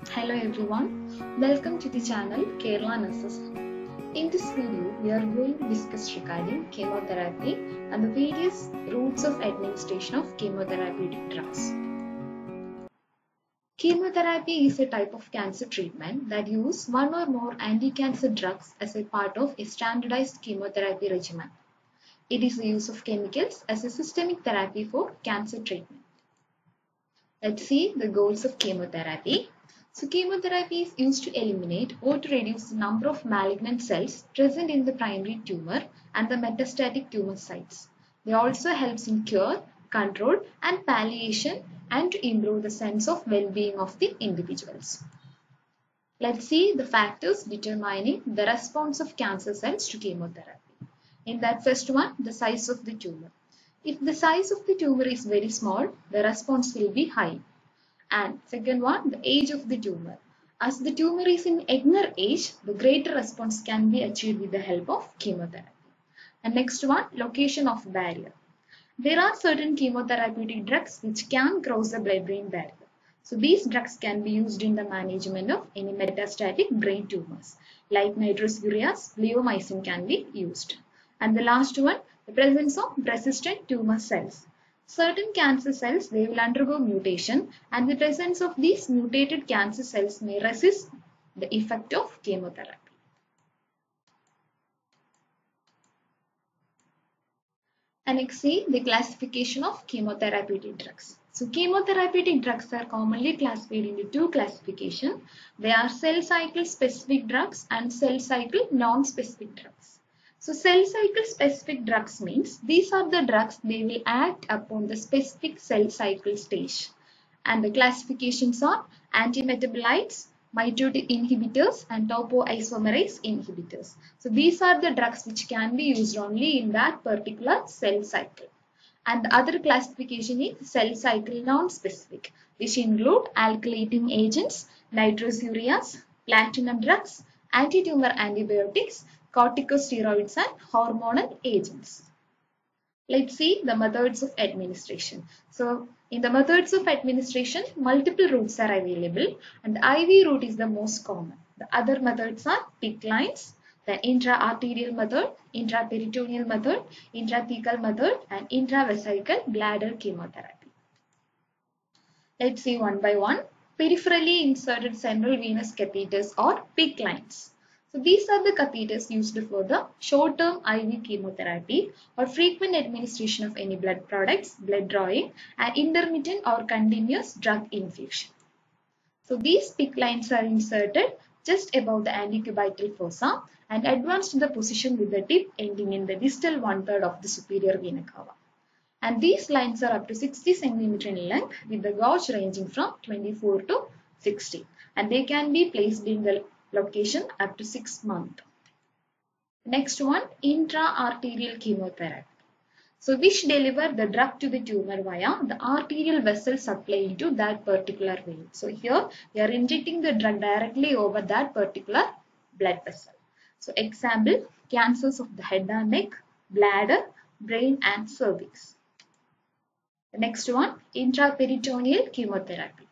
Hello everyone, welcome to the channel Kerala Nurses. In this video, we are going to discuss regarding chemotherapy and the various routes of administration of chemotherapeutic drugs. Chemotherapy is a type of cancer treatment that uses one or more anti-cancer drugs as a part of a standardized chemotherapy regimen. It is the use of chemicals as a systemic therapy for cancer treatment. Let's see the goals of chemotherapy. So chemotherapy is used to eliminate or to reduce the number of malignant cells present in the primary tumor and the metastatic tumor sites. They also helps in cure, control and palliation and to improve the sense of well-being of the individuals. Let's see the factors determining the response of cancer cells to chemotherapy. In that first one, the size of the tumor. If the size of the tumor is very small, the response will be high. And second one, the age of the tumor. As the tumor is in younger age, the greater response can be achieved with the help of chemotherapy. And next one, location of barrier. There are certain chemotherapeutic drugs which can cross the blood-brain barrier. So these drugs can be used in the management of any metastatic brain tumors. Like nitrosoureas, bleomycin can be used. And the last one, the presence of persistent tumor cells. Certain cancer cells, they will undergo mutation and the presence of these mutated cancer cells may resist the effect of chemotherapy. And next see the classification of chemotherapeutic drugs. So chemotherapeutic drugs are commonly classified into two classifications. They are cell cycle specific drugs and cell cycle non-specific drugs. So cell cycle specific drugs means these are the drugs they will act upon the specific cell cycle stage. And the classifications are antimetabolites, mitotic inhibitors and topoisomerase inhibitors. So these are the drugs which can be used only in that particular cell cycle. And the other classification is cell cycle non-specific, which include alkylating agents, nitrosoureas, platinum drugs, anti-tumor antibiotics, corticosteroids and hormonal agents. Let's see the methods of administration. So in the methods of administration, multiple routes are available and the IV route is the most common. The other methods are PICC lines, the intra-arterial method, intraperitoneal method, intrathecal method and intravesical bladder chemotherapy. Let's see one by one. Peripherally inserted central venous catheters or PICC lines. So these are the catheters used for the short-term IV chemotherapy or frequent administration of any blood products, blood drawing and intermittent or continuous drug infusion. So these PICC lines are inserted just above the antecubital fossa and advanced to the position with the tip ending in the distal one-third of the superior vena cava. And these lines are up to 60 cm in length with the gauge ranging from 24 to 60 and they can be placed in the location up to 6 months. Next one, intra-arterial chemotherapy. So which deliver the drug to the tumor via the arterial vessel supply into that particular vein. So here we are injecting the drug directly over that particular blood vessel. So example, cancers of the head and neck, bladder, brain and cervix. The next one, intraperitoneal chemotherapy.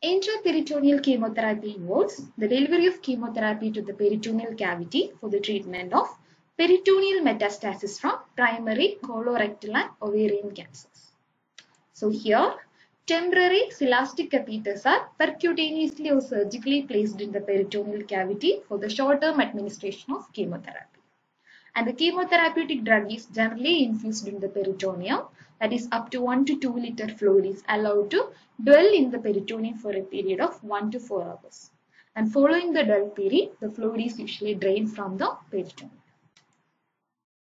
Intraperitoneal chemotherapy involves the delivery of chemotherapy to the peritoneal cavity for the treatment of peritoneal metastasis from primary colorectal and ovarian cancers. So here, temporary celastic catheters are percutaneously or surgically placed in the peritoneal cavity for the short-term administration of chemotherapy. And the chemotherapeutic drug is generally infused in the peritoneum, that is up to 1 to 2 liter fluid is allowed to dwell in the peritoneum for a period of 1 to 4 hours. And following the dwell period, the fluid is usually drained from the peritoneum.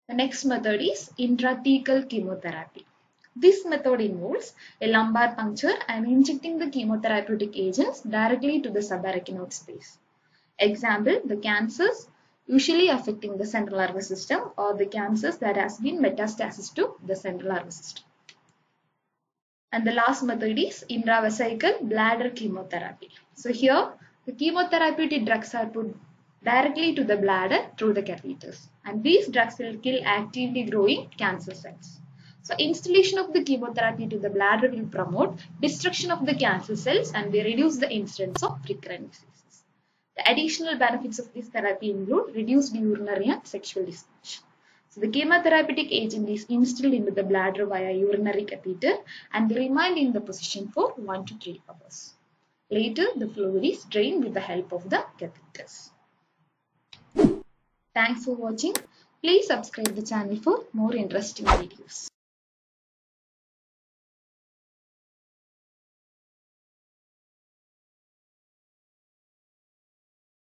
The next method is intrathecal chemotherapy. This method involves a lumbar puncture and injecting the chemotherapeutic agents directly to the subarachnoid space. Example, the cancers usually affecting the central nervous system or the cancers that has been metastasis to the central nervous system. And the last method is intravesical bladder chemotherapy. So here the chemotherapeutic drugs are put directly to the bladder through the catheters and these drugs will kill actively growing cancer cells. So installation of the chemotherapy to the bladder will promote destruction of the cancer cells and will reduce the incidence of recurrent diseases. The additional benefits of this therapy include reduced urinary and sexual dysfunction. So the chemotherapeutic agent is instilled into the bladder via urinary catheter and will remain in the position for 1 to 3 hours. Later, the fluid is drained with the help of the catheters. Thanks for watching. Please subscribe the channel for more interesting videos.